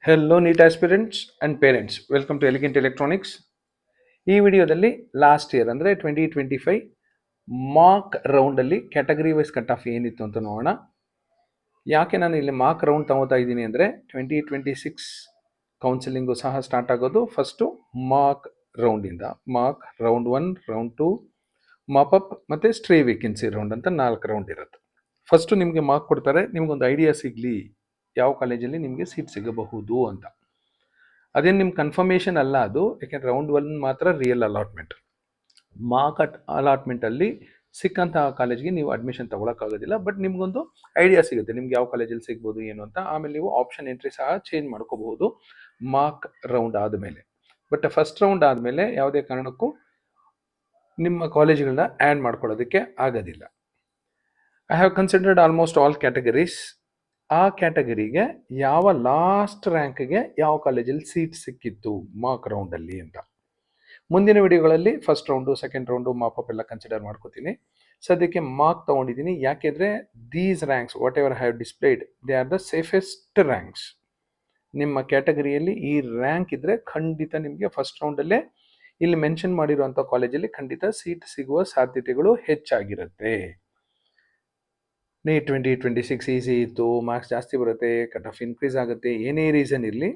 Hello NEET aspirants and parents, welcome to Elegant Electronics. ಈ ವಿಡಿಯೋದಲ್ಲಿ last year ಅಂದರೆ 2025 mark ರೌಂಡಲ್ಲಿ ಕ್ಯಾಟಗರಿ ವೈಸ್ ಕಟ್ ಆಫ್ ಏನಿತ್ತು ಅಂತ ನೋಡೋಣ. ಯಾಕೆ ನಾನು ಇಲ್ಲಿ ಮಾರ್ಕ್ ರೌಂಡ್ ತಗೋತಾ ಇದ್ದೀನಿ ಅಂದರೆ 2026 ಕೌನ್ಸಿಲಿಂಗು ಸಹ ಸ್ಟಾರ್ಟ್ ಆಗೋದು ಫಸ್ಟು ಮಾರ್ಕ್ ರೌಂಡಿಂದ. ಮಾರ್ಕ್ ರೌಂಡ್ 1, ರೌಂಡ್ 2, ಮಾಪಪ್ ಮತ್ತು ಸ್ಟ್ರೇ ವೇಕೆನ್ಸಿ ರೌಂಡ್ ಅಂತ 4 ರೌಂಡ್ ಇರುತ್ತೆ. ಫಸ್ಟು ನಿಮಗೆ ಮಾರ್ಕ್ ಕೊಡ್ತಾರೆ, ನಿಮಗೊಂದು ಐಡಿಯಾ ಸಿಗಲಿ ಯಾವ ಕಾಲೇಜಲ್ಲಿ ನಿಮಗೆ ಸೀಟ್ ಸಿಗಬಹುದು ಅಂತ. ಅದೇನು ನಿಮ್ಮ ಕನ್ಫರ್ಮೇಷನ್ ಅಲ್ಲ ಅದು, ಯಾಕೆಂದರೆ ರೌಂಡ್ 1 ಮಾತ್ರ ರಿಯಲ್ ಅಲಾಟ್ಮೆಂಟ್. ಮಾರ್ಕ್ ಅಲಾಟ್ಮೆಂಟಲ್ಲಿ ಸಿಕ್ಕಂತಹ ಕಾಲೇಜ್ಗೆ ನೀವು ಅಡ್ಮಿಷನ್ ತೊಗೊಳಕ್ಕಾಗೋದಿಲ್ಲ, ಬಟ್ ನಿಮಗೊಂದು ಐಡಿಯಾ ಸಿಗುತ್ತೆ ನಿಮ್ಗೆ ಯಾವ ಕಾಲೇಜಲ್ಲಿ ಸಿಗ್ಬೋದು ಏನು ಅಂತ. ಆಮೇಲೆ ನೀವು ಆಪ್ಷನ್ ಎಂಟ್ರಿ ಸಹ ಚೇಂಜ್ ಮಾಡ್ಕೋಬಹುದು ಮಾರ್ಕ್ ರೌಂಡ್ ಆದಮೇಲೆ. ಬಟ್ ಫಸ್ಟ್ ರೌಂಡ್ ಆದಮೇಲೆ ಯಾವುದೇ ಕಾರಣಕ್ಕೂ ನಿಮ್ಮ ಕಾಲೇಜ್ಗಳನ್ನ ಆ್ಯಡ್ ಮಾಡ್ಕೊಳ್ಳೋದಕ್ಕೆ ಆಗೋದಿಲ್ಲ. I have considered almost all categories. ಆ ಕ್ಯಾಟಗರಿಗೆ ಯಾವ ಲಾಸ್ಟ್ ರ್ಯಾಂಕ್ಗೆ ಯಾವ ಕಾಲೇಜಲ್ಲಿ ಸೀಟ್ ಸಿಕ್ಕಿತ್ತು ಮಾರ್ಕ್ ರೌಂಡಲ್ಲಿ ಅಂತ. ಮುಂದಿನ ವಿಡಿಯೋಗಳಲ್ಲಿ first round, second round, mop up ಎಲ್ಲ ಕನ್ಸಿಡರ್ ಮಾಡ್ಕೋತೀನಿ. ಸದ್ಯಕ್ಕೆ ಮಾರ್ಕ್ ತೊಗೊಂಡಿದ್ದೀನಿ, ಯಾಕೆಂದರೆ these ranks whatever have displayed they are the safest ranks. ನಿಮ್ಮ ಕ್ಯಾಟಗರಿಯಲ್ಲಿ ಈ ರ್ಯಾಂಕ್ ಇದ್ದರೆ ಖಂಡಿತ ನಿಮಗೆ ಫಸ್ಟ್ ರೌಂಡಲ್ಲೇ ಇಲ್ಲಿ ಮೆನ್ಷನ್ ಮಾಡಿರುವಂಥ ಕಾಲೇಜಲ್ಲಿ ಖಂಡಿತ ಸೀಟ್ ಸಿಗುವ ಸಾಧ್ಯತೆಗಳು ಹೆಚ್ಚಾಗಿರುತ್ತೆ. ನೀಟ್ 2026 ಈಸಿ ಇತ್ತು, ಮಾರ್ಕ್ಸ್ ಜಾಸ್ತಿ ಬರುತ್ತೆ, ಕಟ್ ಆಫ್ ಇನ್ಕ್ರೀಸ್ ಆಗುತ್ತೆ, ಏನೇ ರೀಸನ್ ಇರಲಿ,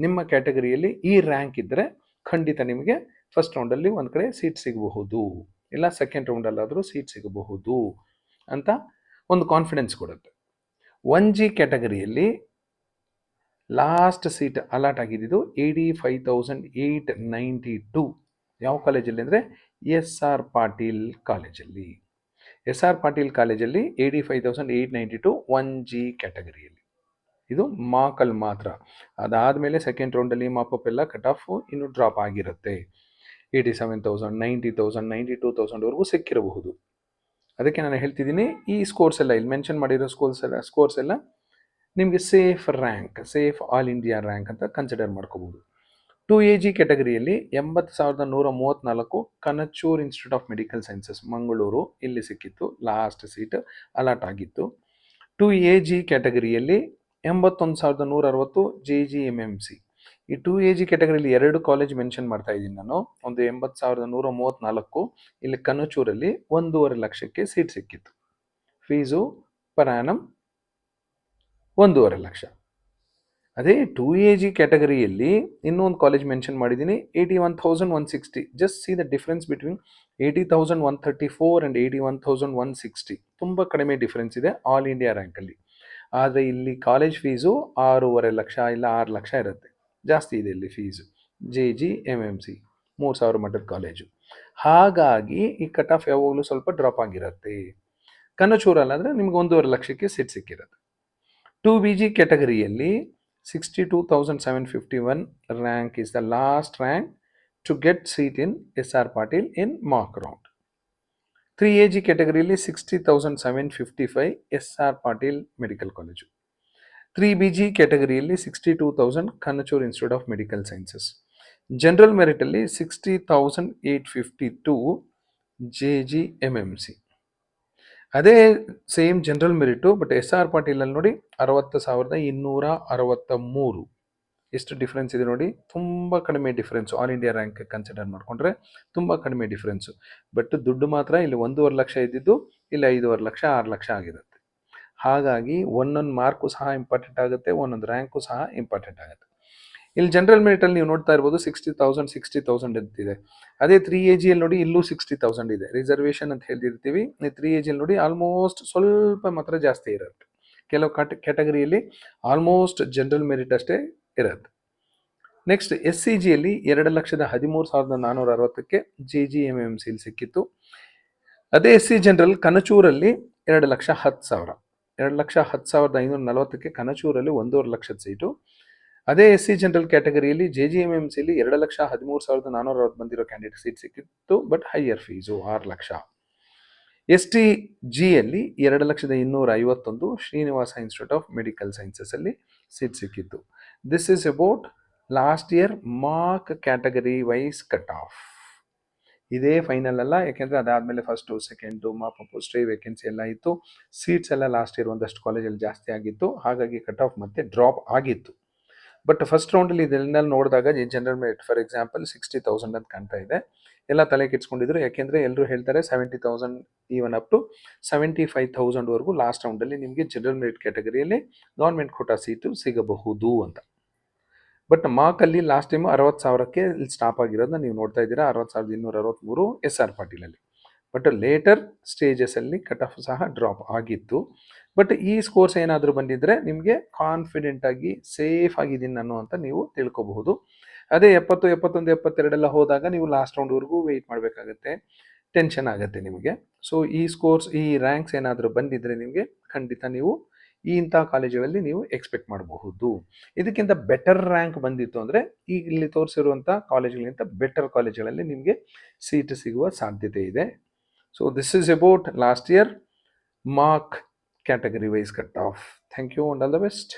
ನಿಮ್ಮ ಕ್ಯಾಟಗರಿಯಲ್ಲಿ ಈ ರ್ಯಾಂಕ್ ಇದ್ದರೆ ಖಂಡಿತ ನಿಮಗೆ ಫಸ್ಟ್ ರೌಂಡಲ್ಲಿ ಒಂದು ಕಡೆ ಸೀಟ್ ಸಿಗಬಹುದು, ಇಲ್ಲ ಸೆಕೆಂಡ್ ರೌಂಡಲ್ಲಾದರೂ ಸೀಟ್ ಸಿಗಬಹುದು ಅಂತ ಒಂದು ಕಾನ್ಫಿಡೆನ್ಸ್ ಕೊಡುತ್ತೆ. 1G ಕ್ಯಾಟಗರಿಯಲ್ಲಿ ಲಾಸ್ಟ್ ಸೀಟ್ ಅಲಾಟ್ ಆಗಿದ್ದು 85,892. ಯಾವ ಕಾಲೇಜಲ್ಲಿ ಅಂದರೆ SR ಪಾಟೀಲ್ ಕಾಲೇಜಲ್ಲಿ. SR ಪಾಟೀಲ್ ಕಾಲೇಜಲ್ಲಿ 85,892 1G ಕ್ಯಾಟಗರಿಯಲ್ಲಿ. ಇದು ಮಾರ್ಕಲ್ಲಿ ಮಾತ್ರ. ಅದಾದಮೇಲೆ ಸೆಕೆಂಡ್ ರೌಂಡಲ್ಲಿ ಮಾಪಪ್ ಎಲ್ಲ ಕಟ್ ಆಫ್ ಇನ್ನೂ ಡ್ರಾಪ್ ಆಗಿರುತ್ತೆ. 87,000, 90,000, 92,000ವರೆಗೂ ಸಿಕ್ಕಿರಬಹುದು. ಅದಕ್ಕೆ ನಾನು ಹೇಳ್ತಿದ್ದೀನಿ, ಈ ಸ್ಕೋರ್ಸ್ ಎಲ್ಲ ಇಲ್ಲಿ ಮೆನ್ಷನ್ ಮಾಡಿರೋ ಸ್ಕೋರ್ಸ್ ಎಲ್ಲ ನಿಮಗೆ safe rank, safe all India rank ಅಂತ ಕನ್ಸಿಡರ್ ಮಾಡ್ಕೋಬಹುದು. 2AG ಕ್ಯಾಟಗರಿಯಲ್ಲಿ 80,134 Kanachur institute of medical sciences Mangaluru ಇಲ್ಲಿ ಸಿಕ್ಕಿತ್ತು, ಲಾಸ್ಟ್ ಸೀಟ್ ಅಲಾಟ್ ಆಗಿತ್ತು. 2AG ಕ್ಯಾಟಗರಿಯಲ್ಲಿ 81,160 JGMMC. ಈ 2AG ಕ್ಯಾಟಗರಿಯಲ್ಲಿ 2 ಕಾಲೇಜ್ ಮೆನ್ಷನ್ ಮಾಡ್ತಾ ಇದ್ದೀನಿ ನಾನು. ಒಂದು 80,134 ಇಲ್ಲಿ ಕನಚೂರಲ್ಲಿ 1.5 ಲಕ್ಷಕ್ಕೆ ಸೀಟ್ ಸಿಕ್ಕಿತ್ತು. Fees per annum 1.5 lakh. ಅದೇ 2AG ಕ್ಯಾಟಗರಿಯಲ್ಲಿ ಇನ್ನೊಂದು ಕಾಲೇಜ್ ಮೆನ್ಷನ್ ಮಾಡಿದ್ದೀನಿ, 81,160. Just C the difference between 80,134 and 81,160. ತುಂಬ ಕಡಿಮೆ ಡಿಫ್ರೆನ್ಸ್ ಇದೆ ಆಲ್ ಇಂಡಿಯಾ ರ್ಯಾಂಕಲ್ಲಿ. ಆದರೆ ಇಲ್ಲಿ ಕಾಲೇಜ್ ಫೀಸು 6.5 ಲಕ್ಷ ಇಲ್ಲ 6 ಲಕ್ಷ ಇರುತ್ತೆ, ಜಾಸ್ತಿ ಇದೆ ಇಲ್ಲಿ ಫೀಸು. JGMMC 3,000 ಮಟ್ಟದ ಕಾಲೇಜು. ಹಾಗಾಗಿ ಈ ಕಟ್ ಆಫ್ ಯಾವಾಗಲೂ ಸ್ವಲ್ಪ ಡ್ರಾಪ್ ಆಗಿರುತ್ತೆ. ಕನಚೂರಲ್ಲಾದರೆ ನಿಮ್ಗೆ 1.5 ಲಕ್ಷಕ್ಕೆ seat ಸಿಕ್ಕಿರುತ್ತೆ. 2BG ಕ್ಯಾಟಗರಿಯಲ್ಲಿ 62,751 rank is the last rank to get seat in SR Patil in mock round. 3AG ಕ್ಯಾಟಗರಿಯಲ್ಲಿ 60,755 SR Patil medical college. 3BG ಕ್ಯಾಟಗರಿಯಲ್ಲಿ 62,000 Kanachur institute of medical sciences. General ಮೆರಿಟಲ್ಲಿ 60,852 JGMMC. ಅದೇ same general merit, but SR ಪಾಟೀಲಲ್ಲಿ ನೋಡಿ 60,263. ಎಷ್ಟು difference ಇದೆ ನೋಡಿ, ತುಂಬ ಕಡಿಮೆ difference. All India rank consider ಮಾಡಿಕೊಂಡ್ರೆ ತುಂಬ ಕಡಿಮೆ ಡಿಫ್ರೆನ್ಸು. ಬಟ್ ದುಡ್ಡು ಮಾತ್ರ ಇಲ್ಲಿ 1.5 ಲಕ್ಷ ಇದ್ದಿದ್ದು ಇಲ್ಲಿ 5.5 ಲಕ್ಷ 6 ಲಕ್ಷ ಆಗಿರುತ್ತೆ. ಹಾಗಾಗಿ ಒಂದೊಂದು ಮಾರ್ಕು ಸಹ ಇಂಪಾರ್ಟೆಂಟ್ ಆಗುತ್ತೆ, ಒಂದೊಂದು ರ್ಯಾಂಕು ಸಹ ಇಂಪಾರ್ಟೆಂಟ್ ಆಗುತ್ತೆ. ಇಲ್ಲಿ ಜನರಲ್ ಮೆರಿಟಲ್ಲಿ ನೀವು ನೋಡ್ತಾ ಇರ್ಬೋದು 60,000 ಅಂತಿದೆ. ಅದೇ 3AGಯಲ್ಲಿ ನೋಡಿ ಇಲ್ಲೂ 60,000 ಇದೆ. ರಿಸರ್ವೇಷನ್ ಅಂತ ಹೇಳ್ತಿರ್ತೀವಿ, 3AGಯಲ್ಲಿ ನೋಡಿ ಆಲ್ಮೋಸ್ಟ್ ಸ್ವಲ್ಪ ಮಾತ್ರ ಜಾಸ್ತಿ ಇರುತ್ತೆ. ಕೆಲವು ಕ್ಯಾಟಗರಿಯಲ್ಲಿ ಆಲ್ಮೋಸ್ಟ್ ಜನರಲ್ ಮೆರಿಟ್ ಅಷ್ಟೇ ಇರುತ್ತೆ. ನೆಕ್ಸ್ಟ್ SCGಯಲ್ಲಿ 2,13,460ಕ್ಕೆ JGMMCಲಿ ಸಿಕ್ಕಿತ್ತು. ಅದೇ SC ಜನರಲ್ ಕನಚೂರಲ್ಲಿ 2,10,000, 2,10,540ಕ್ಕೆ ಕನಚೂರಲ್ಲಿ 1.5 ಲಕ್ಷದ ಸೀಟು. ಅದೇ SC ಜನರಲ್ ಕ್ಯಾಟಗರಿಯಲ್ಲಿ JGMMCಲಿ 2,13,460 ಬಂದಿರೋ ಕ್ಯಾಂಡಿಡೇಟ್ ಸೀಟ್ ಸಿಕ್ಕಿತ್ತು, ಬಟ್ ಹೈಯರ್ ಫೀಸು 6 ಲಕ್ಷ. STGಯಲ್ಲಿ 2,251 ಶ್ರೀನಿವಾಸ ಇನ್ಸ್ಟಿಟ್ಯೂಟ್ ಆಫ್ ಮೆಡಿಕಲ್ ಸೈನ್ಸಸ್ಸಲ್ಲಿ ಸೀಟ್ ಸಿಕ್ಕಿತ್ತು. This is about last year mark category wise cut off. ಇದೇ ಫೈನಲ್ ಅಲ್ಲ, ಯಾಕೆಂದರೆ ಅದಾದಮೇಲೆ first second mop up stray vacancy ಎಲ್ಲ ಇತ್ತು. ಸೀಟ್ಸ್ ಎಲ್ಲ ಲಾಸ್ಟ್ ಇಯರ್ ಒಂದಷ್ಟು ಕಾಲೇಜಲ್ಲಿ ಜಾಸ್ತಿ ಆಗಿತ್ತು, ಹಾಗಾಗಿ ಕಟ್ ಆಫ್ ಮತ್ತೆ ಡ್ರಾಪ್ ಆಗಿತ್ತು. ಬಟ್ ಫಸ್ಟ್ ರೌಂಡಲ್ಲಿ ಇದನ್ನೆಲ್ಲ ನೋಡಿದಾಗ ಜನರಲ್ ಮೆರಿಟ್ ಫಾರ್ ಎಕ್ಸಾಂಪಲ್ 60,000 ಅಂತ ಕಾಣ್ತಾ ಇದೆ. ಎಲ್ಲ ತಲೆ ಕೆಡ್ಸ್ಕೊಂಡಿದ್ರು, ಯಾಕೆಂದರೆ ಎಲ್ಲರೂ ಹೇಳ್ತಾರೆ 70,000 ಈವನ್ ಅಪ್ ಟು 75,000ವರೆಗೂ ಲಾಸ್ಟ್ ರೌಂಡಲ್ಲಿ ನಿಮಗೆ ಜನರಲ್ ಮೆರಿಟ್ ಕ್ಯಾಟಗರಿಯಲ್ಲಿ ಗೌರ್ಮೆಂಟ್ ಕೋಟಾ ಸೀಟು ಸಿಗಬಹುದು ಅಂತ. ಬಟ್ ಮಾರ್ಕಲ್ಲಿ ಲಾಸ್ಟ್ ಟೈಮು 60,000ಕ್ಕೆ ಇಲ್ಲಿ ಸ್ಟಾಪ್ ಆಗಿರೋದನ್ನ ನೀವು ನೋಡ್ತಾ ಇದ್ದೀರಾ, 60,263 ಎಸ್ ಆರ್ ಪಾಟೀಲಲ್ಲಿ. ಬಟ್ ಲೇಟರ್ ಸ್ಟೇಜಸಲ್ಲಿ ಕಟ್ ಆಫ್ ಸಹ ಡ್ರಾಪ್ ಆಗಿತ್ತು. ಬಟ್ ಈ ಸ್ಕೋರ್ಸ್ ಏನಾದರೂ ಬಂದಿದ್ದರೆ ನಿಮಗೆ ಕಾನ್ಫಿಡೆಂಟಾಗಿ ಸೇಫ್ ಆಗಿದ್ದೀನಿ ನಾನು ಅಂತ ನೀವು ತಿಳ್ಕೊಬಹುದು. ಅದೇ 70, 71, 72 ಹೋದಾಗ ನೀವು ಲಾಸ್ಟ್ ರೌಂಡ್ವರೆಗೂ ವೆಯ್ಟ್ ಮಾಡಬೇಕಾಗತ್ತೆ, ಟೆನ್ಷನ್ ಆಗುತ್ತೆ ನಿಮಗೆ. ಸೊ ಈ ಸ್ಕೋರ್ಸ್, ಈ ರ್ಯಾಂಕ್ಸ್ ಏನಾದರೂ ಬಂದಿದ್ದರೆ ನಿಮಗೆ ಖಂಡಿತ ನೀವು ಇಂಥ ಕಾಲೇಜುಗಳಲ್ಲಿ ನೀವು ಎಕ್ಸ್ಪೆಕ್ಟ್ ಮಾಡಬಹುದು. ಇದಕ್ಕಿಂತ ಬೆಟರ್ ರ್ಯಾಂಕ್ ಬಂದಿತ್ತು ಅಂದರೆ ಈಗ ಇಲ್ಲಿ ತೋರಿಸಿರುವಂಥ ಕಾಲೇಜುಗಳಿಗಿಂತ ಬೆಟರ್ ಕಾಲೇಜುಗಳಲ್ಲಿ ನಿಮಗೆ ಸೀಟ್ ಸಿಗುವ ಸಾಧ್ಯತೆ ಇದೆ. So this is about last year mark category wise cut off. Thank you and all the best.